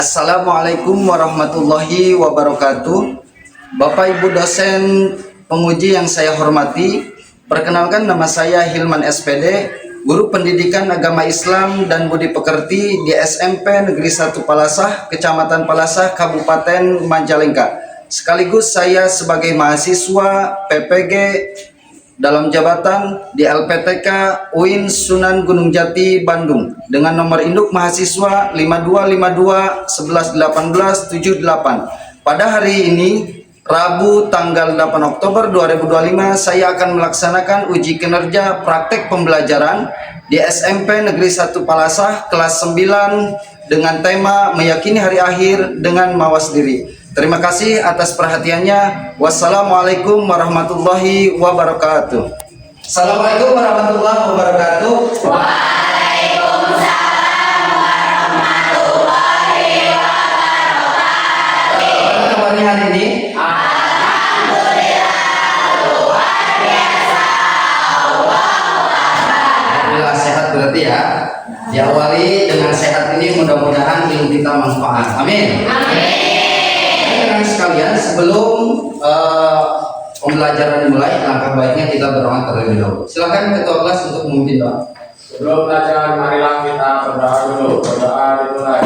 Assalamualaikum warahmatullahi wabarakatuh. Bapak Ibu dosen penguji yang saya hormati, perkenalkan nama saya Hilman SPD, Guru Pendidikan Agama Islam dan Budi Pekerti di SMP Negeri 1 Palasah, Kecamatan Palasah, Kabupaten Majalengka. Sekaligus saya sebagai mahasiswa PPG dalam jabatan di LPTK UIN Sunan Gunung Jati, Bandung, dengan nomor induk mahasiswa 5252111878. Pada hari ini, Rabu tanggal 8 Oktober 2025, saya akan melaksanakan uji kinerja praktek pembelajaran di SMP Negeri 1 Palasah kelas 9 dengan tema meyakini hari akhir dengan mawas diri. Terima kasih atas perhatiannya. Wassalamualaikum warahmatullahi wabarakatuh. Assalamualaikum warahmatullahi wabarakatuh. Waalaikumsalam warahmatullahi wabarakatuh. Bagaimana kabarnya hari ini? Alhamdulillah luar biasa. Alhamdulillah sehat berarti ya. Diawali dengan sehat ini mudah-mudahan ilmu kita manfaat. Amin. Amin. Teman-teman sekalian, sebelum pembelajaran dimulai, langkah baiknya kita berdoa terlebih dahulu. Silakan ketua kelas untuk memimpin doa. Sebelum pelajaran, marilah kita berdoa dulu. Berdoa dimulai.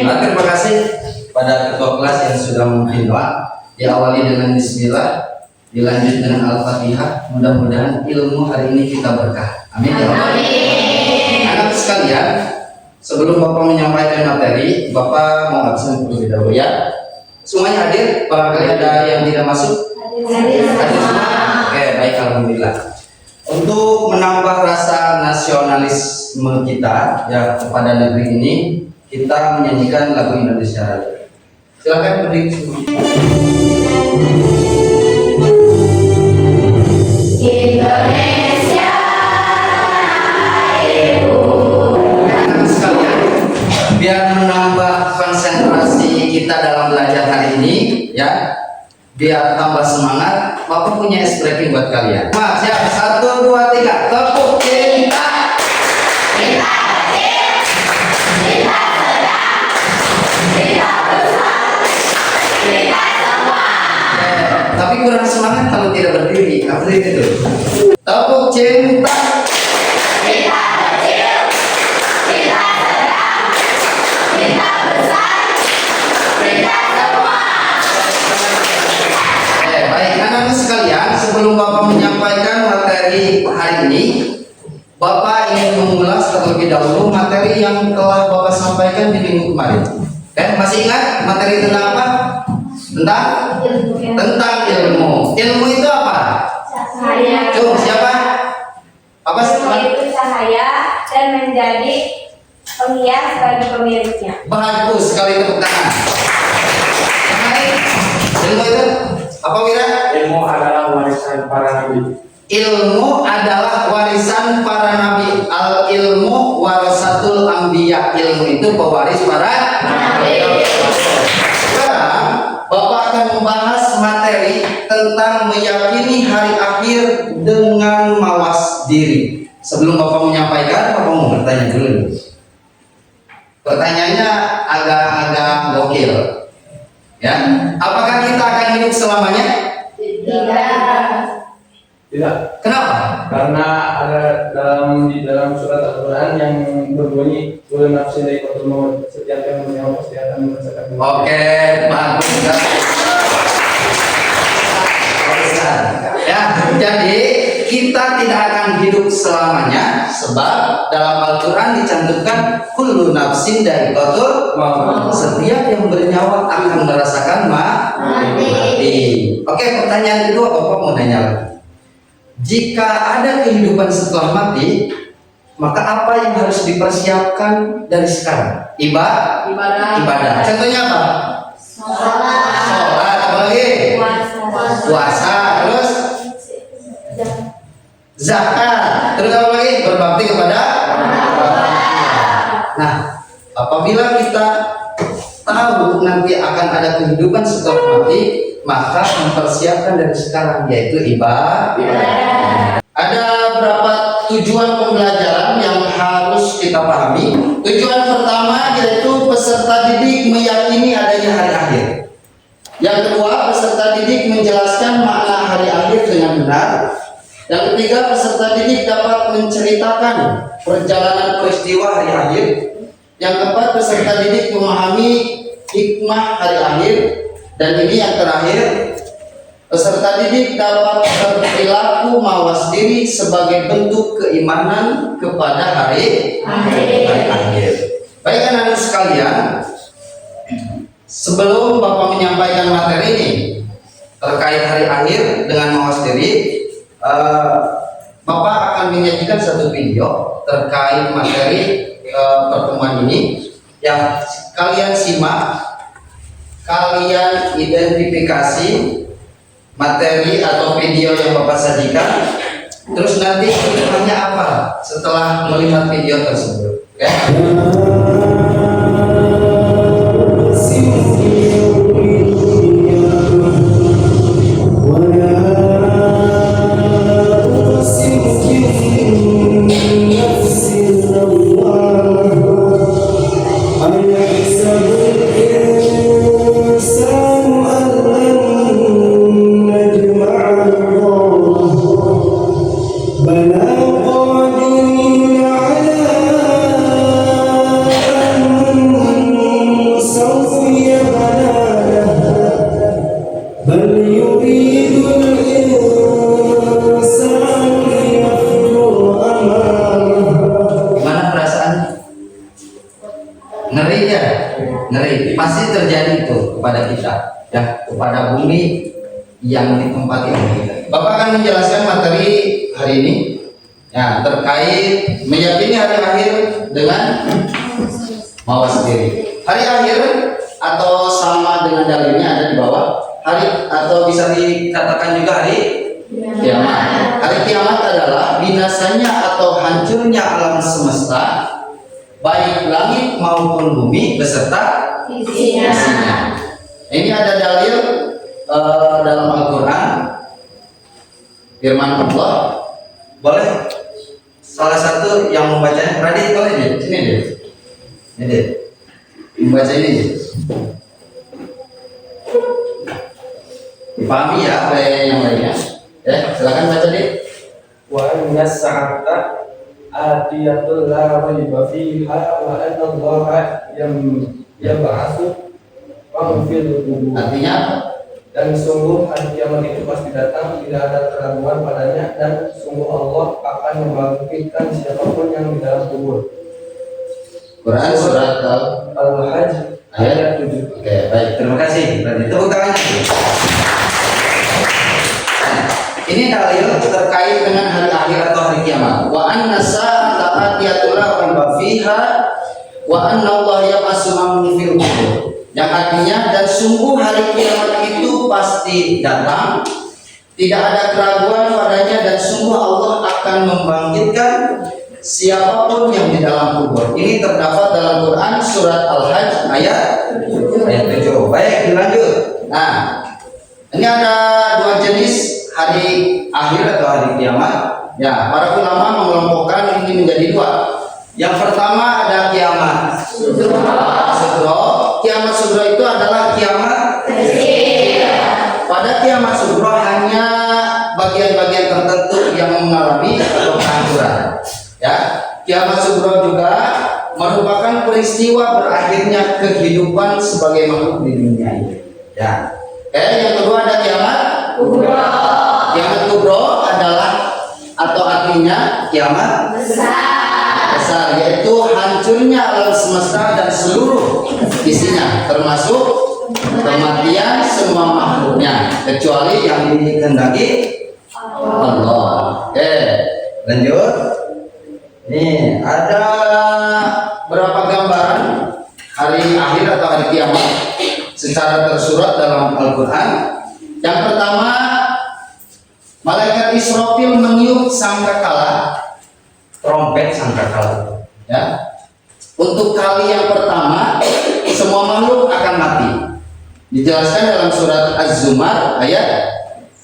Terima kasih pada ketua kelas yang sudah memimpin doa. Diawali dengan Bismillah, dilanjut dengan Al-Fatihah. Mudah-mudahan ilmu hari ini kita berkah. Amin ya Allah. Anak sekalian, sebelum Bapak menyampaikan materi, Bapak mau absen terlebih dahulu ya. Semuanya hadir? Barangkali ada yang tidak masuk? Hadir semua? Oke, baik, alhamdulillah. Untuk menambah rasa nasionalisme kita ya kepada negeri ini, kita menyanyikan lagu Indonesia Raya. Silakan berdiri semua. Indonesia Raya. Anak sekalian, biar menambah konsentrasi kita dalam belajar hari ini, ya, biar tambah semangat, Bapak punya ice breaking buat kalian. Mas, siap? 1, 2, 3, tepuk cinta. Kita kecil, kita sedang, kita besar, kita semua. Tapi kurang semangat kalau tidak berdiri. Apa itu? Tepuk cinta. Kita kecil, kita sedang, kita besar, kita semua. Baik, anak-anak sekalian, sebelum Bapak menyampaikan materi hari ini, Bapak ingin mengulas terlebih dahulu materi yang telah Bapak sampaikan di minggu kemarin. Masih ingat materi tentang apa? Tentang ilmu. Ilmu itu apa? Cahaya. Coba siapa? Apa sih? Ilmu itu cahaya dan menjadi penghias bagi pemiliknya. Bagus sekali, tepuk tangan. Baik. Ilmu itu apa, Wira? Ilmu adalah warisan para nabi. Ilmu adalah warisan para nabi. Al ilmu warasatul anbiya. Ilmu itu pewaris para nabi. Sekarang Bapak akan membahas materi materi tentang meyakini hari akhir dengan mawas diri. Sebelum Bapak menyampaikan, Bapak mau bertanya dulu. Pertanyaannya agak-agak gokil. Ya, apakah kita akan hidup selamanya? Tidak. Kenapa? Karena ada di dalam surat Al-Quran yang berbunyi "Kullu nafsin dha'iqatul maut", setiap yang bernyawa pasti akan merasakan maut. Oke, bagus. Ya, jadi kita tidak akan hidup selamanya sebab dalam Al-Quran dicantumkan kullu nafsin dha'iqatul maut. Setiap yang bernyawa akan merasakan mati. Oke, pertanyaan kedua Bapak mau nanya lagi. Jika ada kehidupan setelah mati, maka apa yang harus dipersiapkan dari sekarang? Ibadah. Contohnya apa? Sholat, apa lagi? Puasa, terus zakat, terus apa lagi? Berbakti kepada orang tua. Nah, apabila kita tahu nanti akan ada kehidupan setelah mati, maka mempersiapkan dari sekarang, yaitu ibadah. Ada berapa tujuan pembelajaran yang harus kita pahami? Tujuan pertama yaitu peserta didik meyakini adanya hari akhir. Yang kedua, peserta didik menjelaskan makna hari akhir dengan benar. Yang ketiga, peserta didik dapat menceritakan perjalanan peristiwa hari akhir. Yang keempat, peserta didik memahami hikmah hari akhir. Dan ini yang terakhir, peserta didik dapat berperilaku mawas diri sebagai bentuk keimanan kepada hari akhir. Baik anak-anak sekalian, sebelum Bapak menyampaikan materi ini terkait hari akhir dengan mawas diri, Bapak akan menyajikan satu video terkait materi pertemuan ini yang kalian simak. Kalian identifikasi materi atau video yang Bapak sajikan, terus nanti kedepannya apa setelah melihat video tersebut. Oke? Ngeri, pasti terjadi itu kepada kita, ya, kepada bumi yang ditempati oleh kita. Bapak akan menjelaskan materi hari ini, ya, terkait meyakini hari akhir dengan mawas diri. Hari akhir atau sama dengan dalilnya ada di bawah, hari atau bisa dikatakan juga hari kiamat. Hari kiamat adalah binasanya atau hancurnya alam semesta, baik langit maupun bumi beserta isinya. Ini ada dalil dalam Al-Quran, firman Allah. Boleh salah satu yang membacanya? Radit, boleh deh, sini deh. Ini deh, membaca ini deh. Dipahami ya oleh yang lainnya. Ya, silakan baca deh. Wa inna sa'ata atiyatul la raiba fiha wa anna Allaha yab'atsu man fil qubur. Artinya apa? Dan sungguh hari kiamat itu pasti datang, tidak ada keraguan padanya, dan sungguh Allah akan membangkitkan siapapun yang di dalam kubur. Quran surat Al-Hajj ayat 7. Oke, baik, terima kasih. Berarti tepuk tangan. Ini dalil terkait dengan hari akhir atau hari kiamat. Wa anna sa'ata atiyatul la raiba fiha wa anna Allah yab'atsu man fil qubur. Yang artinya, dan sungguh hari kiamat itu pasti datang, tidak ada keraguan padanya, dan sungguh Allah akan membangkitkan siapapun yang di dalam kubur. Ini terdapat dalam Quran surat Al-Hajj ayat 7. Baik, dilanjut. Nah, Ini ada dua jenis hari akhir atau hari kiamat. Ya, para ulama mengelompokkan ini menjadi dua. Yang pertama ada kiamat sugro. Kiamat sugro itu adalah kiamat kecil. Pada kiamat sugro hanya bagian-bagian tertentu yang mengalami atau kehancuran. Ya, kiamat sugro juga merupakan peristiwa berakhirnya kehidupan sebagai makhluk di dunia ini. Ya. Yang kedua ada kiamat kubro. Kiamat kubro adalah atau artinya kiamat besar, yaitu hancurnya alam semesta dan seluruh isinya, termasuk kematian semua makhluknya kecuali yang dikehendaki Allah. Lanjut. Nih ada berapa gambaran hari akhir atau hari kiamat secara tersurat dalam Al-Quran. Yang pertama, malaikat Israfil meniup sangkakala, trompet sangkakala. Ya, untuk kali yang pertama semua makhluk akan mati. Dijelaskan dalam surat Az-Zumar ayat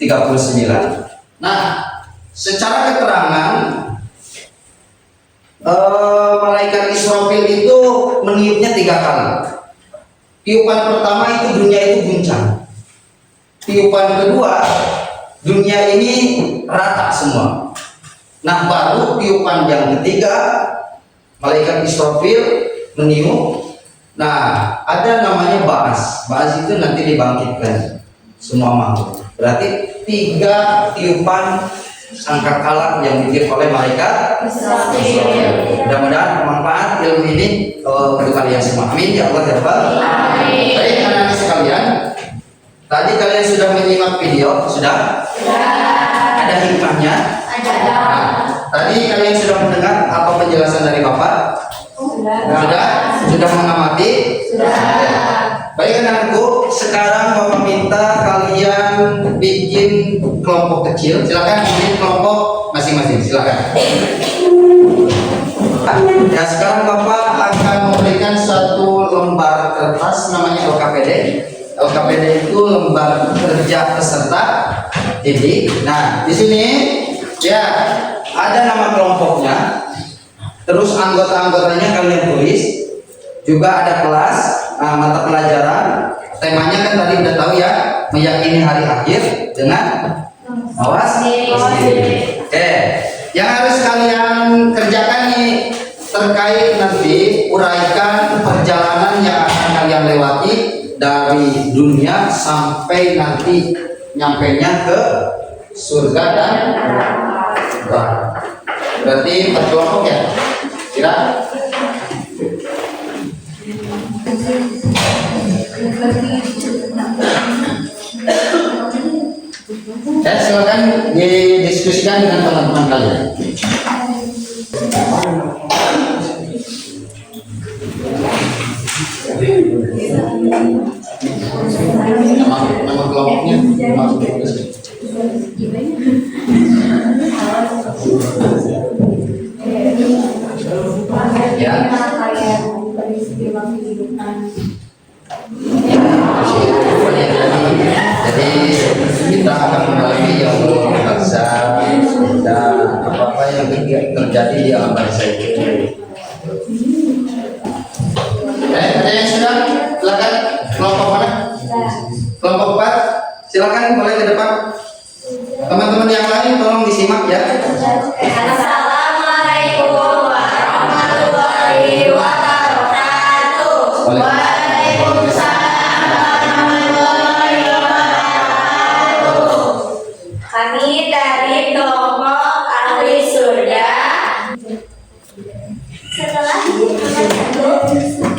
39. Nah, secara keterangan malaikat Israfil itu meniupnya 3 kali. Tiupan pertama itu dunia itu guncang. Tiupan kedua dunia ini rata semua. Nah, baru tiupan yang ketiga malaikat Israfil meniup. Nah, ada namanya ba'as. Ba'as itu nanti dibangkitkan semua makhluk. Berarti 3 tiupan sangkakala yang ditiup oleh malaikat Israfil. Mudah-mudahan bermanfaat ilmu ini untuk kalian semua. Amin ya Allah ya Rabbal alamin. Baik anak-anak sekalian, tadi kalian sudah menyimak video, sudah? Ada hikmahnya? Nah, tadi kalian sudah mendengar apa penjelasan dari Bapak? Sudah mengamati? Baik anak-anakku, sekarang Bapak minta kalian bikin kelompok kecil. Silakan bikin kelompok masing-masing. Silakan. Ya, sekarang Bapak akan memberikan satu lembar kertas namanya LKPD. LKPD itu lembar kerja peserta didik. Nah, di sini ya ada nama kelompoknya. Terus anggota-anggotanya kalian tulis. Juga ada kelas, mata pelajaran. Temanya kan tadi udah tahu ya, meyakini hari akhir dengan mawas diri. Oke, yang harus kalian kerjakan nih terkait nanti uraikan perjalanan yang akan kalian lewati dari dunia sampai nanti nyampainya ke surga dan neraka. Berarti 4 kelompok ya? Kira? Silakan didiskusikan dengan teman-teman kalian. Nama kelompoknya masuk ya. Jadi kita akan mengalami yang berbangsa dan apa-apa yang terjadi di alam bangsa itu. Ada yang sudah? Silakan. Kelompok mana? Kelompok 4. Silakan boleh ke depan. Teman-teman yang lain tolong disimak ya. Assalamualaikum warahmatullahi wabarakatuh. Waalaikumsalam warahmatullahi wabarakatuh. Kami dari kelompok ahli surga.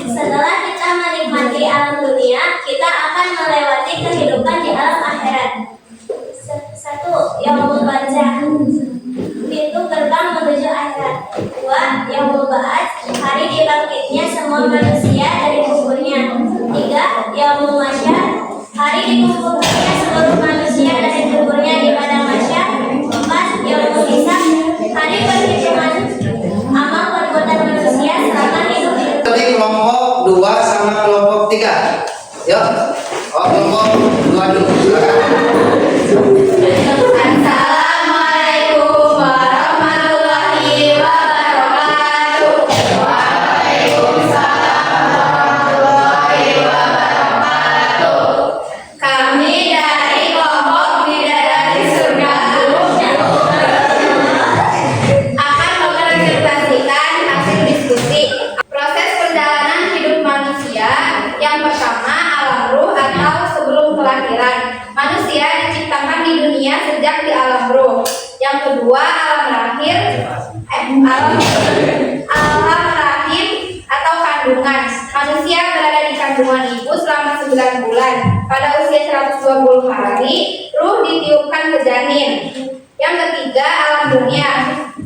Setelah kita menikmati alam dunia, kita akan melewati kehidupan di alam akhirat. 1. Yaumul Barzakh. Pintu gerbang sejak di alam roh. Yang kedua, alam rahim atau kandungan. Manusia berada di kandungan ibu selama 9 bulan. Pada usia 120 hari, ruh ditiupkan ke janin. Yang ketiga, alam dunia.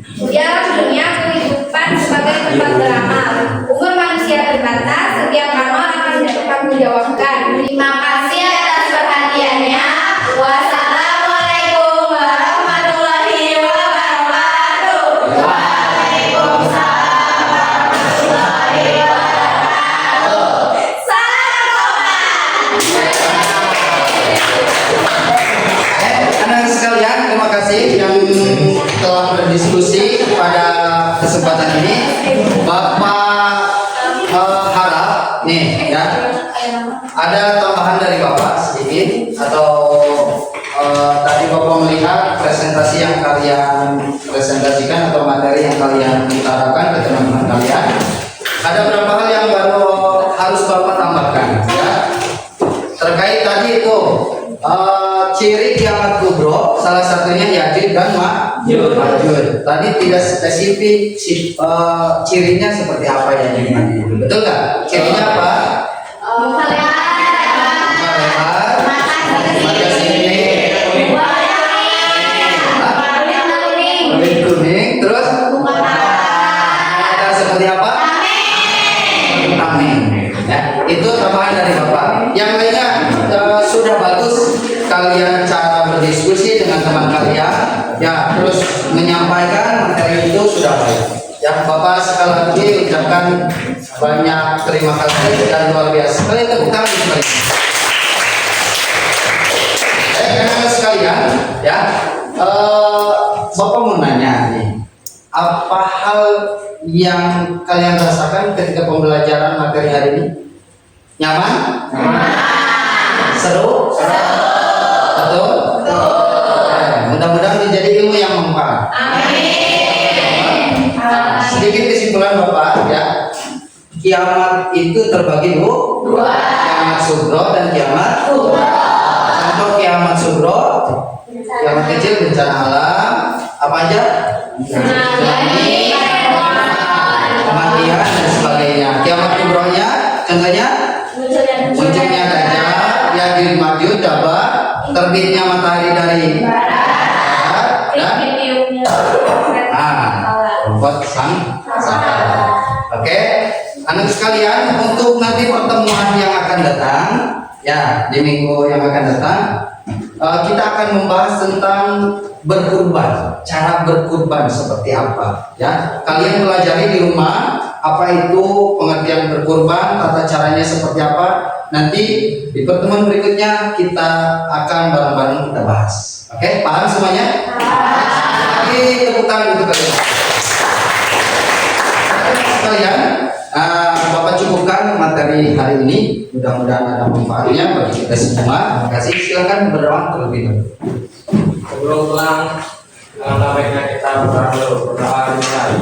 Di alam dunia, kehidupan sebagai tempat beramal. Umur manusia terbatas, setiap amal akan dipertanggungjawabkan. Terima kasih atas perhatiannya. Wassalamualaikum warahmatullahi wabarakatuh. Waalaikumsalam warahmatullahi wabarakatuh. Anak sekalian, terima kasih yang telah berdiskusi pada kesempatan ini. Bapak harap nih ya, ada tambahan dari Bapak sedikit atau tadi Bapak melihat presentasi yang kalian presentasikan atau materi yang kalian utarakan ke teman-teman kalian. Ada beberapa hal yang baru harus Bapak tambahkan ya. Terkait tadi itu ciri kiamat kubro, salah satunya Ya'juj dan Ma'juj. Tadi tidak spesifik cirinya seperti apa Ya'juj Ma'juj. Betul nggak? Cirinya apa? Muka lebar, mata sini, kulit kuning, terus mata seperti apa? Tameng. Ya, itu tambahan dari Bapak. Yang lainnya sudah bagus kalian cara berdiskusi dengan teman kalian, ya, terus menyampaikan materi itu sudah baik. Ya, Bapak sekali lagi ucapkan banyak terima kasih dan luar biasa. Kalian tepuk tangan sekali. Karena sekalian, ya, Bapak mau nanya nih, apa hal yang kalian rasakan ketika pembelajaran materi hari ini? Nyaman? Seru? Betul? Mudah-mudahan menjadi ilmu yang mempan. Sedikit kesimpulan Bapak ya. Kiamat itu terbagi dua. Kiamat sugro dan kiamat kubro. Contoh kiamat sugro, kiamat kecil bencana alam, apa aja? Tsunami, kematian dan sebagainya. Kiamat kubronya, contohnya munculnya Dajjal, Ya'juj Ma'juj, Dabah, terbitnya matahari dari barat dan rumput sangkala. Oke, anak sekalian, untuk nanti pertemuan yang akan datang, ya di minggu yang akan datang, kita akan membahas tentang berkurban, cara berkurban seperti apa. Ya, kalian pelajari di rumah apa itu pengertian berkurban, tata caranya seperti apa. Nanti di pertemuan berikutnya kita akan bareng-bareng kita bahas. Oke, paham semuanya? Oke, tepuk tangan untuk kalian. Sekalian, Bapak cukupkan materi hari ini. Mudah-mudahan ada manfaatnya bagi kita semua. Terima kasih. Silakan berdoa terlebih dahulu. Sebelum pulang, alangkah baiknya kita berdoa dulu. Berdoa dimulai.